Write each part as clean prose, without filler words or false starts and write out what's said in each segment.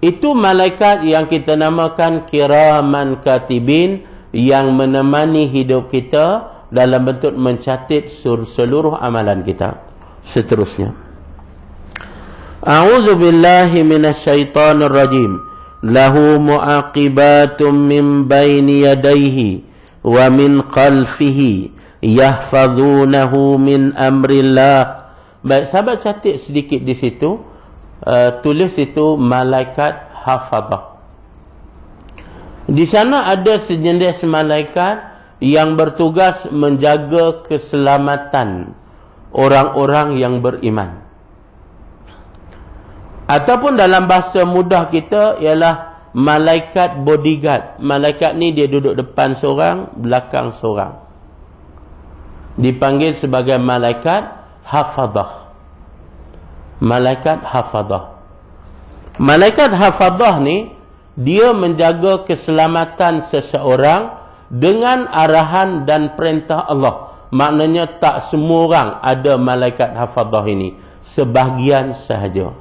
Itu malaikat yang kita namakan kiraman katibin, yang menemani hidup kita dalam bentuk mencatat seluruh amalan kita. Seterusnya, a'udzu billahi minasyaitonir rajim. Lahu mu'aqibatum min baini yadayhi wa min khalfihi yahfazunahu min amrillah. Baik, sahabat catat sedikit di situ. Tulis itu malaikat hafazah. Di sana ada sejenis malaikat yang bertugas menjaga keselamatan orang-orang yang beriman. Ataupun dalam bahasa mudah kita ialah malaikat bodyguard. Malaikat ni dia duduk depan seorang, belakang seorang. Dipanggil sebagai malaikat hafazah. Malaikat hafazah. Malaikat hafazah ni dia menjaga keselamatan seseorang dengan arahan dan perintah Allah. Maknanya tak semua orang ada malaikat hafazah ini. Sebahagian sahaja.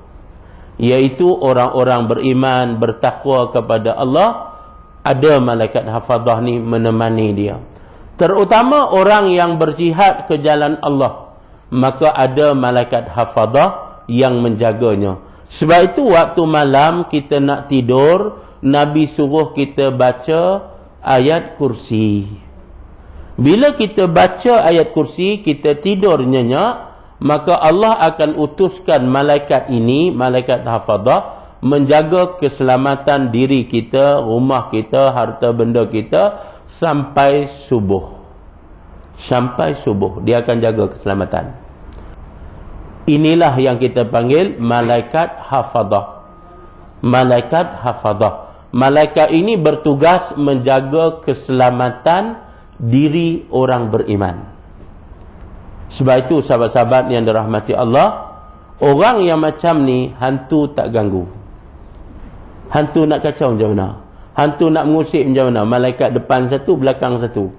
Iaitu orang-orang beriman, bertakwa kepada Allah, ada malaikat hafazah ni menemani dia. Terutama orang yang berjihad ke jalan Allah, maka ada malaikat hafazah yang menjaganya. Sebab itu waktu malam kita nak tidur, Nabi suruh kita baca ayat kursi. Bila kita baca ayat kursi, kita tidur nyenyak, maka Allah akan utuskan malaikat ini, malaikat hafazah, menjaga keselamatan diri kita, rumah kita, harta benda kita sampai subuh. Sampai subuh dia akan jaga keselamatan. Inilah yang kita panggil malaikat hafazah. Malaikat hafazah. Malaikat ini bertugas menjaga keselamatan diri orang beriman. Sebab itu sahabat-sahabat yang dirahmati Allah, orang yang macam ni hantu tak ganggu. Hantu nak kacau macam mana? Hantu nak mengusik macam mana? Malaikat depan satu, belakang satu.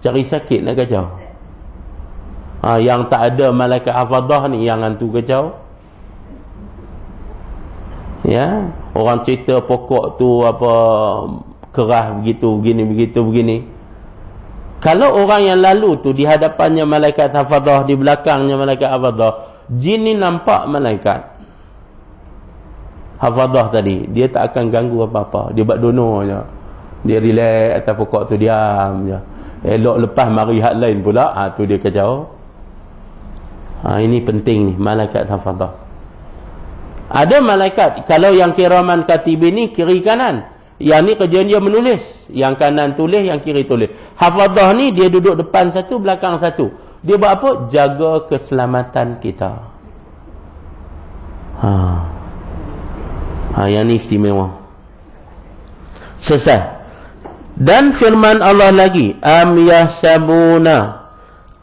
Cari sakit nak kacau. Yang tak ada malaikat hafazah ni yang hantu kacau. Ya, orang cerita pokok tu apa keras begitu, begini. Kalau orang yang lalu tu di hadapannya malaikat hafazah, di belakangnya malaikat hafazah, jin ni nampak malaikat hafazah tadi, dia tak akan ganggu apa-apa. Dia buat dono je. Dia relax atas pokok tu, diam je. Elok lepas mari hak lain pula, tu dia kacau. Ini penting ni, malaikat hafazah. Ada malaikat, kalau yang kiraman katibin ni kiri kanan, yang ni kerja dia menulis, yang kanan tulis, yang kiri tulis. Hafazah ni dia duduk depan satu, belakang satu. Dia buat apa? Jaga keselamatan kita. Yang ni istimewa. Selesai. Dan firman Allah lagi, am yahsabuna,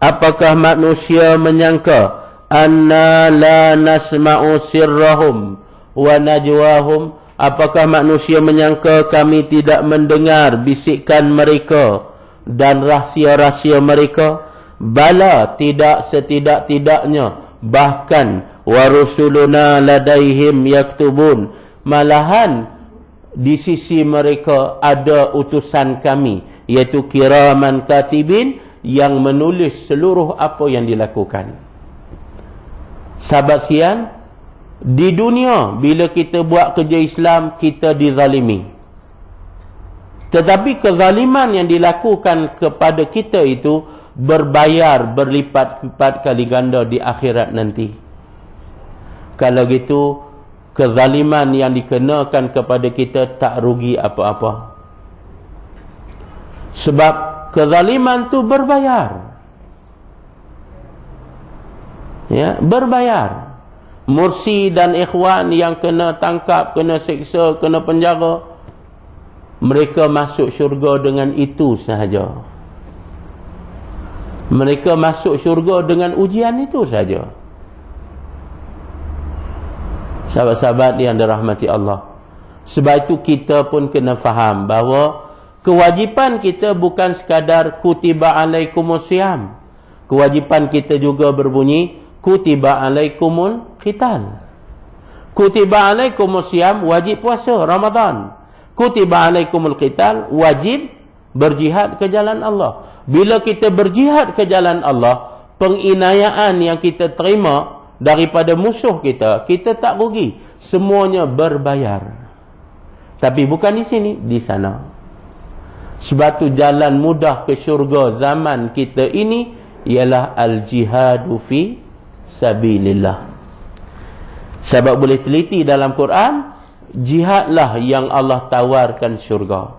apakah manusia menyangka anna la nasma'u sirrahum wa najwahum, apakah manusia menyangka kami tidak mendengar bisikan mereka dan rahsia-rahsia mereka? Bala, tidak, setidak-tidaknya, bahkan wa rusuluna ladaihim yaktubun, malahan di sisi mereka ada utusan kami, iaitu kiraman katibin, yang menulis seluruh apa yang dilakukan. Sahabat sekalian, di dunia bila kita buat kerja Islam, kita dizalimi. Tetapi kezaliman yang dilakukan kepada kita itu berbayar berlipat-lipat kali ganda di akhirat nanti. Kalau gitu, kezaliman yang dikenakan kepada kita tak rugi apa-apa. Sebab kezaliman tu berbayar. Ya, berbayar. Mursi dan ikhwan yang kena tangkap, kena seksa, kena penjara, mereka masuk syurga dengan itu sahaja. Mereka masuk syurga dengan ujian itu sahaja. Sahabat-sahabat yang dirahmati Allah, sebab itu kita pun kena faham bahawa kewajipan kita bukan sekadar kutiba alaikumus siyam. Kewajipan kita juga berbunyi kutiba alaikumul qital. Kutiba alaikumus siyam, wajib puasa Ramadan. Kutiba alaikumul qital, wajib berjihad ke jalan Allah. Bila kita berjihad ke jalan Allah, penginayaan yang kita terima daripada musuh kita, kita tak rugi. Semuanya berbayar. Tapi bukan di sini, di sana. Sebab tu jalan mudah ke syurga zaman kita ini ialah al-jihadu fi sabilillah. Sebab boleh teliti dalam Quran, jihadlah yang Allah tawarkan syurga.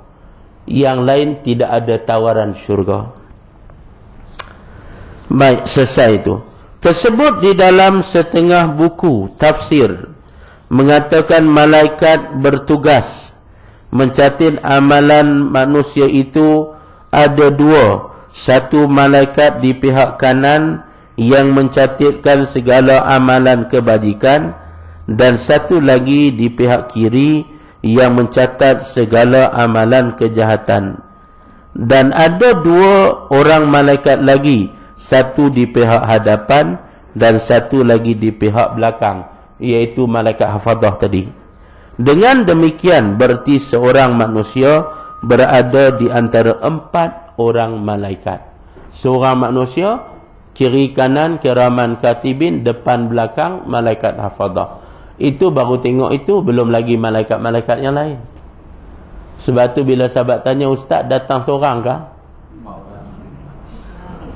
Yang lain tidak ada tawaran syurga. Baik, selesai itu. Tersebut di dalam setengah buku tafsir mengatakan malaikat bertugas mencatat amalan manusia itu ada dua. Satu malaikat di pihak kanan yang mencatatkan segala amalan kebajikan, dan satu lagi di pihak kiri yang mencatat segala amalan kejahatan. Dan ada dua orang malaikat lagi, satu di pihak hadapan dan satu lagi di pihak belakang, iaitu malaikat hafazah tadi. Dengan demikian berarti seorang manusia berada di antara 4 orang malaikat. Seorang manusia, kiri kanan kiraman katibin, depan belakang malaikat hafazah. Itu baru tengok itu, belum lagi malaikat-malaikat yang lain. Sebab tu bila sahabat tanya, ustaz datang seorang kah?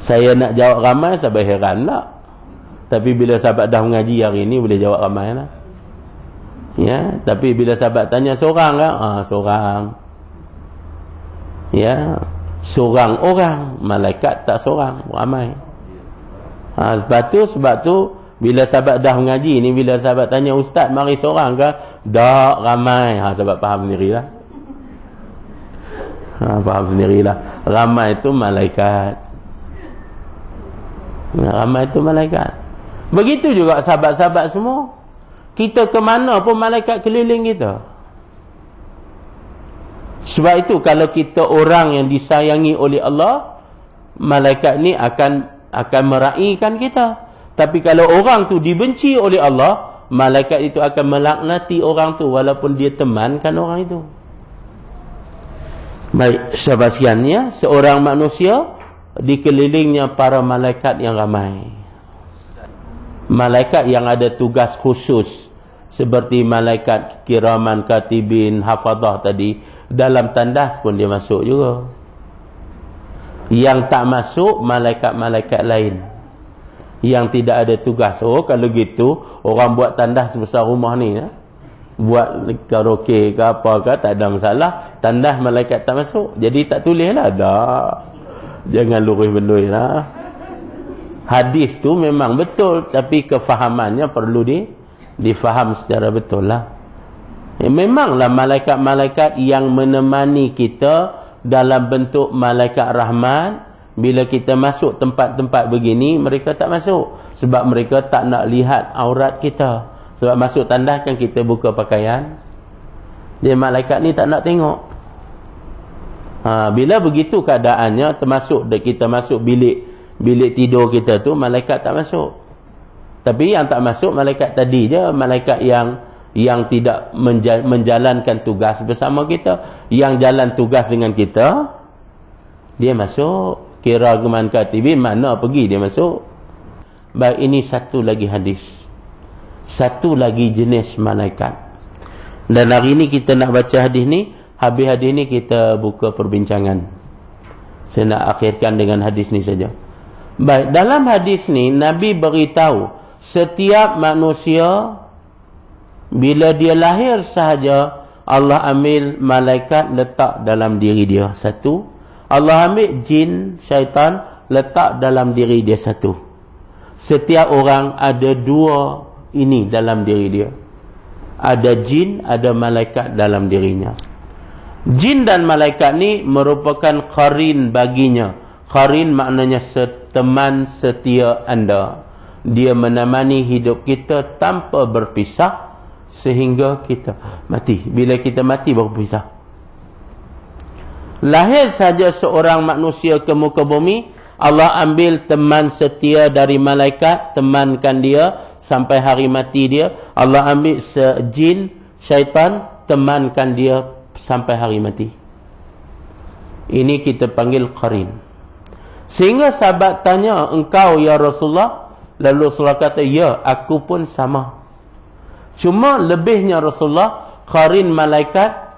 Saya nak jawab ramai, sahabat heran tak? Tapi bila sahabat dah mengaji hari ini, boleh jawab ramai lah. Ya, tapi bila sahabat tanya seorang kah? Seorang. Ya, seorang orang, malaikat tak seorang, ramai. Sebab tu bila sahabat dah mengaji ni, bila sahabat tanya, ustaz mari seorang ke? Tak, ramai. Sahabat faham sendirilah. Faham sendirilah. Ramai itu malaikat. Ramai itu malaikat. Begitu juga sahabat-sahabat semua. Kita ke mana pun malaikat keliling kita. Sebab itu kalau kita orang yang disayangi oleh Allah, malaikat ni akan meraihkan kita. Tapi kalau orang tu dibenci oleh Allah, malaikat itu akan melaknati orang tu walaupun dia temankan orang itu. Baik, sahabat sekalian ya, seorang manusia dikelilingnya para malaikat yang ramai. Malaikat yang ada tugas khusus seperti malaikat kiraman katibin hafazah tadi, dalam tandas pun dia masuk juga. Yang tak masuk malaikat-malaikat lain yang tidak ada tugas. Oh, kalau gitu orang buat tandas sebesar rumah ni ya, buat karaoke ke apa ke, tak ada masalah, tandas malaikat tak masuk, jadi tak tulis lah. Dah, jangan lurus-belurus lah. Hadis tu memang betul, tapi kefahamannya perlu difaham secara betul lah. Memanglah malaikat-malaikat yang menemani kita dalam bentuk malaikat rahmat, bila kita masuk tempat-tempat begini, mereka tak masuk. Sebab mereka tak nak lihat aurat kita. Sebab masuk tandas kan kita buka pakaian. Jadi malaikat ni tak nak tengok. Bila begitu keadaannya, termasuk kita masuk bilik tidur kita tu, malaikat tak masuk. Tapi yang tak masuk malaikat tadi je, malaikat yang tidak menjalankan tugas bersama kita. Yang jalan tugas dengan kita, dia masuk. Kiraman katibin, mana pergi dia masuk. Baik, ini satu lagi hadis, satu lagi jenis malaikat. Dan hari ini kita nak baca hadis ni. Habis hadis ni kita buka perbincangan. Saya nak akhirkan dengan hadis ni saja. Baik, dalam hadis ni Nabi beritahu setiap manusia bila dia lahir sahaja, Allah ambil malaikat letak dalam diri dia satu. Allah ambil jin, syaitan letak dalam diri dia satu. Setiap orang ada dua ini dalam diri dia. Ada jin, ada malaikat dalam dirinya. Jin dan malaikat ni merupakan qarin baginya. Qarin maknanya teman setia anda. Dia menemani hidup kita tanpa berpisah sehingga kita mati. Bila kita mati baru berpisah. Lahir saja seorang manusia ke muka bumi, Allah ambil teman setia dari malaikat, temankan dia sampai hari mati dia. Allah ambil jin, syaitan, temankan dia sampai hari mati. Ini kita panggil qarin. Sehingga sahabat tanya, engkau ya Rasulullah? Lalu Rasulullah kata, ya, aku pun sama. Cuma lebihnya Rasulullah, qarin malaikat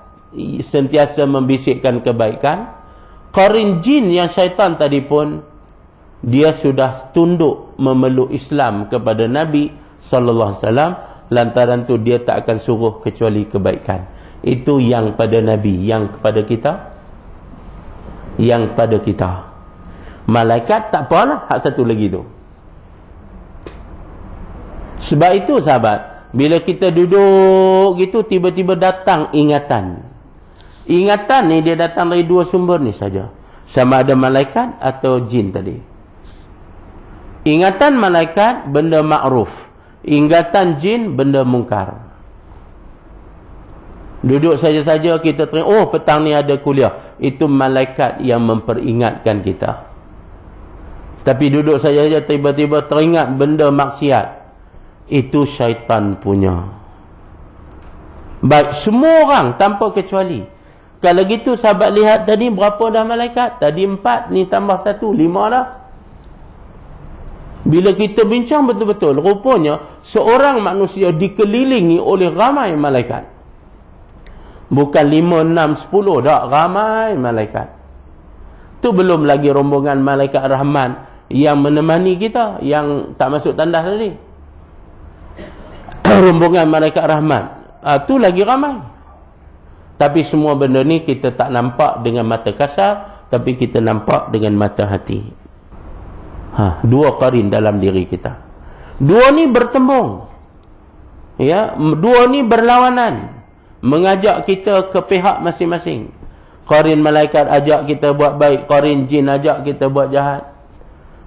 sentiasa membisikkan kebaikan. Qarin jin yang syaitan tadi pun, dia sudah tunduk memeluk Islam kepada Nabi SAW. Lantaran tu dia tak akan suruh kecuali kebaikan. Itu yang pada Nabi. Yang kepada kita, yang pada kita. Malaikat tak apalah, hak satu lagi tu. Sebab itu sahabat, bila kita duduk gitu, tiba-tiba datang ingatan. Ingatan ni dia datang dari dua sumber ni saja. Sama ada malaikat atau jin tadi. Ingatan malaikat benda ma'ruf, ingatan jin benda mungkar. Duduk saja-saja kita teringat, oh petang ni ada kuliah, itu malaikat yang memperingatkan kita. Tapi duduk saja-saja tiba-tiba teringat benda maksiat, itu syaitan punya. Baik, semua orang tanpa kecuali. Kalau gitu sahabat lihat tadi berapa dah malaikat? Tadi 4, ni tambah 1, 5 dah. Bila kita bincang betul-betul, rupanya seorang manusia dikelilingi oleh ramai malaikat. Bukan 5, 6, 10 dah, ramai malaikat. Tu belum lagi rombongan malaikat Rahman yang menemani kita, yang tak masuk tandas tadi. Rombongan malaikat Rahman, tu lagi ramai. Tapi semua benda ni kita tak nampak dengan mata kasar, tapi kita nampak dengan mata hati. Dua qarin dalam diri kita. Dua ni bertembung. Ya, dua ni berlawanan. Mengajak kita ke pihak masing-masing. Qarin malaikat ajak kita buat baik, qarin jin ajak kita buat jahat.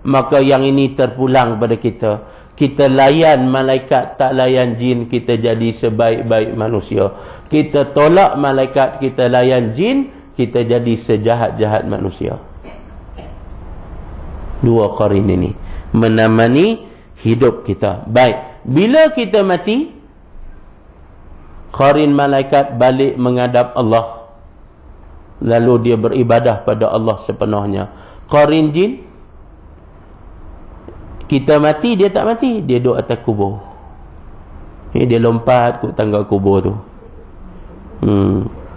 Maka yang ini terpulang pada kita. Kita layan malaikat, tak layan jin, kita jadi sebaik-baik manusia. Kita tolak malaikat, kita layan jin, kita jadi sejahat-jahat manusia. Dua qarin ini menemani hidup kita. Baik, bila kita mati, qarin malaikat balik menghadap Allah, lalu dia beribadah pada Allah sepenuhnya. Qarin jin, kita mati, dia tak mati, dia duduk atas kubur. Dia lompat ke tangga kubur tu.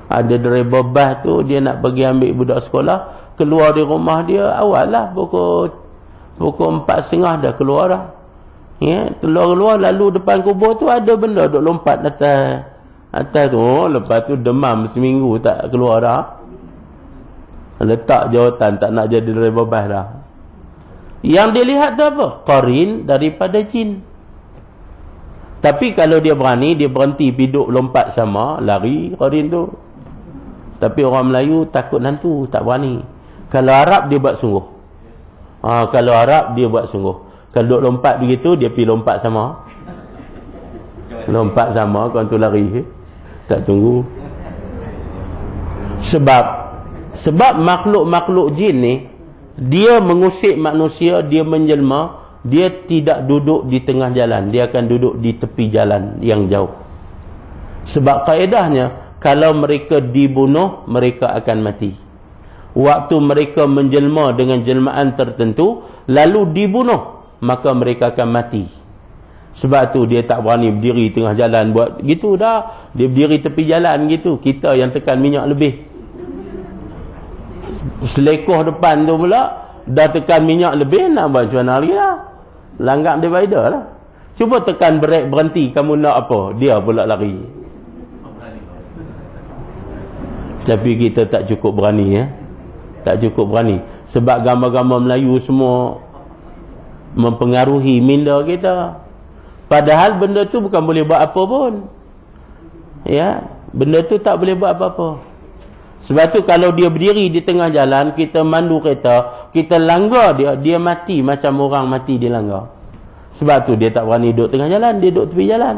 Ada driver bas tu, dia nak pergi ambil budak sekolah, keluar di rumah dia awal lah, pukul 4.30 dah keluar dah. Ya, keluar lalu depan kubur tu ada benda duk lompat atas tu. Lepas tu demam seminggu tak keluar dah. Letak jawatan, tak nak jadi driver bas dah. Yang dia lihat tu apa? Qarin daripada jin. Tapi kalau dia berani, dia berhenti piduk lompat sama, lari qarin tu. Tapi orang Melayu takut hantu, tak berani. Kalau Arab dia buat sungguh. Kalau Arab dia buat sungguh. Kalau duk lompat begitu, dia pergi lompat sama. Lompat sama, kawan tu lari. Tak tunggu. Sebab makhluk-makhluk jin ni, dia mengusik manusia, dia menjelma, dia tidak duduk di tengah jalan, dia akan duduk di tepi jalan yang jauh. Sebab kaedahnya, kalau mereka dibunuh, mereka akan mati. Waktu mereka menjelma dengan jelmaan tertentu, lalu dibunuh, maka mereka akan mati. Sebab tu dia tak berani berdiri tengah jalan buat gitu dah. Dia berdiri tepi jalan gitu. Kita yang tekan minyak lebih. Selekoh depan tu pula, dah tekan minyak lebih, nak buat macam mana lagi lah. Langgap divider lah. Cuba tekan brake berhenti, kamu nak apa? Dia pula lari. Tapi kita tak cukup berani ya. Tak cukup berani. Sebab gambar-gambar Melayu semua mempengaruhi minda kita. Padahal benda tu bukan boleh buat apa pun. Ya, benda tu tak boleh buat apa-apa. Sebab tu kalau dia berdiri di tengah jalan, kita mandu kereta, kita langgar dia, dia mati macam orang mati dilanggar. Sebab tu dia tak berani duduk tengah jalan, dia duduk tepi jalan.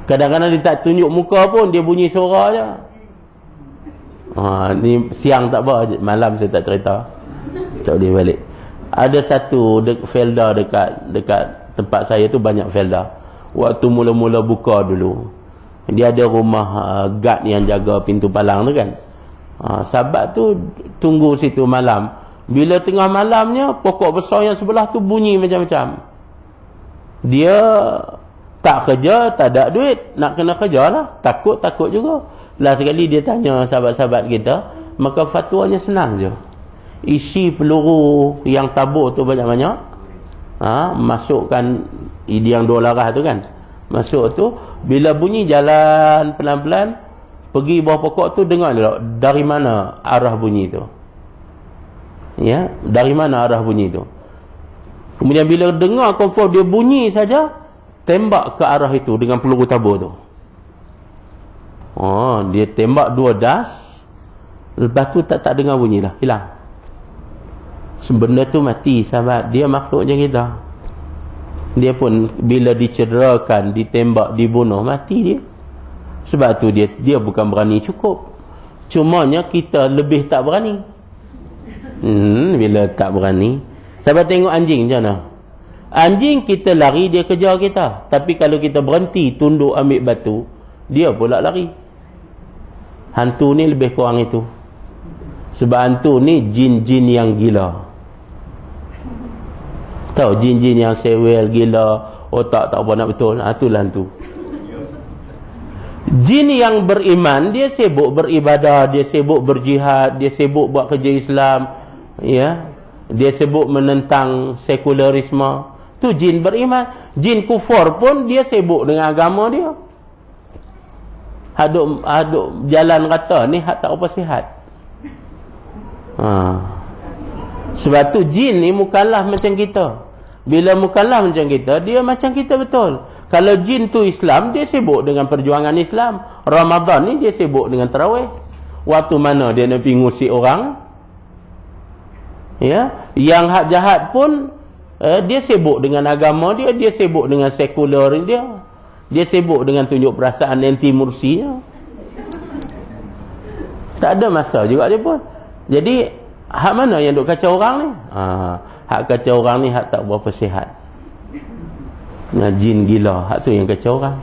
Kadang-kadang dia tak tunjuk muka pun, dia bunyi suara je. Ni siang tak apa, malam saya tak cerita. tak boleh balik. Ada satu felda dekat tempat saya tu, banyak felda. Waktu mula-mula buka dulu, dia ada rumah guard yang jaga pintu palang tu kan. Sahabat tu tunggu situ malam. Bila tengah malamnya, pokok besar yang sebelah tu bunyi macam-macam. Dia tak kerja, tak ada duit, nak kena kerja lah. Takut juga. Last sekali dia tanya sahabat-sahabat kita, maka fatwanya senang je. Isi peluru yang tabur tu banyak-banyak, masukkan yang 2 laras tu kan, masuk tu, bila bunyi jalan pelan-pelan pergi bawah pokok tu, dengar dari mana arah bunyi tu. Ya, dari mana arah bunyi tu. Kemudian bila dengar confirm dia bunyi saja, tembak ke arah itu dengan peluru tabur tu. Dia tembak 2 das, lepas tu tak dengar bunyi dah, hilang. Benda tu mati sahabat. Dia makhluk macam kita. Dia pun bila dicederakan, ditembak, dibunuh, mati dia. Sebab tu dia bukan berani cukup. Cumanya kita lebih tak berani. Bila tak berani, sahabat tengok anjing macam mana. Anjing kita lari, dia kejar kita. Tapi kalau kita berhenti, tunduk ambil batu, dia pula lari. Hantu ni lebih kurang itu. Sebab hantu ni jin-jin yang gila. Tahu jin-jin yang sewel, gila, otak tak apa nak betul. Itulah hantu. Jin yang beriman, dia sibuk beribadah, dia sibuk berjihad, dia sibuk buat kerja Islam, ya. Dia sibuk menentang sekularisme. Tu jin beriman. Jin kufur pun dia sibuk dengan agama dia. Haduk jalan rata ni tak apa sihat. Sebab tu jin ni mukallaf macam kita. Bila mukallaf macam kita, dia macam kita betul. Kalau jin tu Islam, dia sibuk dengan perjuangan Islam. Ramadan ni dia sibuk dengan tarawih. Waktu mana dia nak pergi ngusik orang? Ya, yang hak jahat pun dia sibuk dengan agama dia, dia sibuk dengan sekular dia. Dia sibuk dengan tunjuk perasaan anti Mursinya. Tak ada masa juga dia pun. Jadi hak mana yang duk kacau orang ni? Hak kacau orang ni hak tak berapa sihat. Jin gila, hak tu yang kacau orang.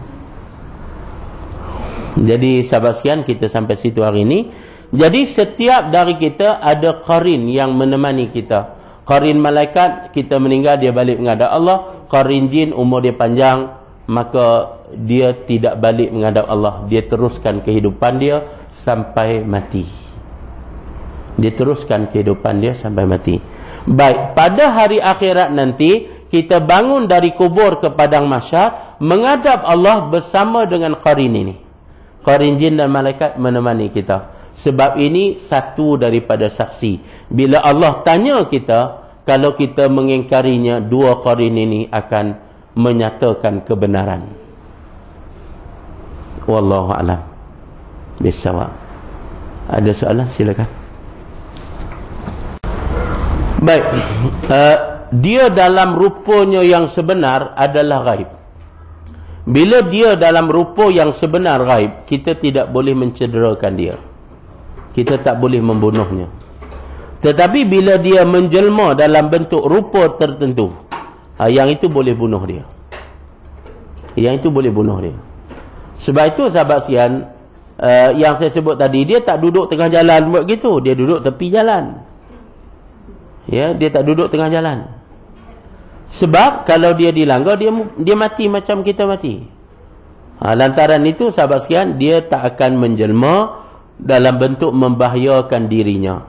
Jadi sahabat sekalian, kita sampai situ hari ini. Jadi setiap dari kita ada qarin yang menemani kita. Qarin malaikat, kita meninggal dia balik menghadap Allah. Qarin jin, umur dia panjang, maka dia tidak balik menghadap Allah. Dia teruskan kehidupan dia sampai mati. Dia teruskan kehidupan dia sampai mati. Baik, pada hari akhirat nanti, kita bangun dari kubur ke padang mahsyar, menghadap Allah bersama dengan qarin ini. Qarin jin dan malaikat menemani kita. Sebab ini satu daripada saksi. Bila Allah tanya kita, kalau kita mengingkarinya, 2 qarin ini akan menyatakan kebenaran. Wallahu a'lam bissawab. Ada soalan? Silakan. Baik, dia dalam rupanya yang sebenar adalah ghaib. Bila dia dalam rupa yang sebenar ghaib, kita tidak boleh mencederakan dia. Kita tak boleh membunuhnya. Tetapi bila dia menjelma dalam bentuk rupa tertentu, yang itu boleh bunuh dia. Yang itu boleh bunuh dia. Sebab itu sahabat sekalian, yang saya sebut tadi, dia tak duduk tengah jalan buat gitu, dia duduk tepi jalan. Ya, dia tak duduk tengah jalan. Sebab kalau dia dilanggar, dia mati macam kita mati. Lantaran itu sahabat sekalian, dia tak akan menjelma dalam bentuk membahayakan dirinya.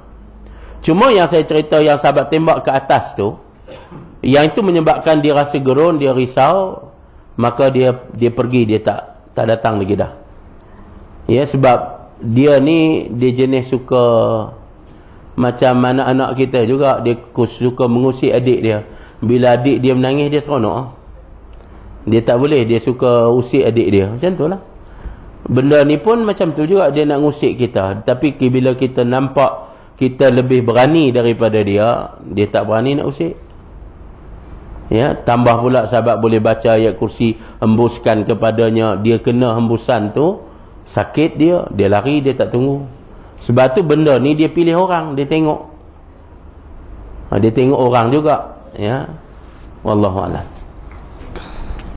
Cuma yang saya cerita yang sahabat tembak ke atas tu, yang itu menyebabkan dia rasa gerun, dia risau, maka dia pergi, dia tak datang lagi dah. Ya, sebab dia ni dia jenis suka macam anak-anak kita juga, dia suka mengusik adik dia. Bila adik dia menangis, dia seronok. Dia tak boleh, dia suka usik adik dia. Macam tu lah. Benda ni pun macam tu juga, dia nak ngusik kita. Tapi bila kita nampak kita lebih berani daripada dia, dia tak berani nak usik. Ya, tambah pula sahabat boleh baca ayat kursi, hembuskan kepadanya, dia kena hembusan tu, sakit dia lari, dia tak tunggu. Sebab tu benda ni dia pilih orang, dia tengok. Dia tengok orang juga, ya. Wallahu a'lam.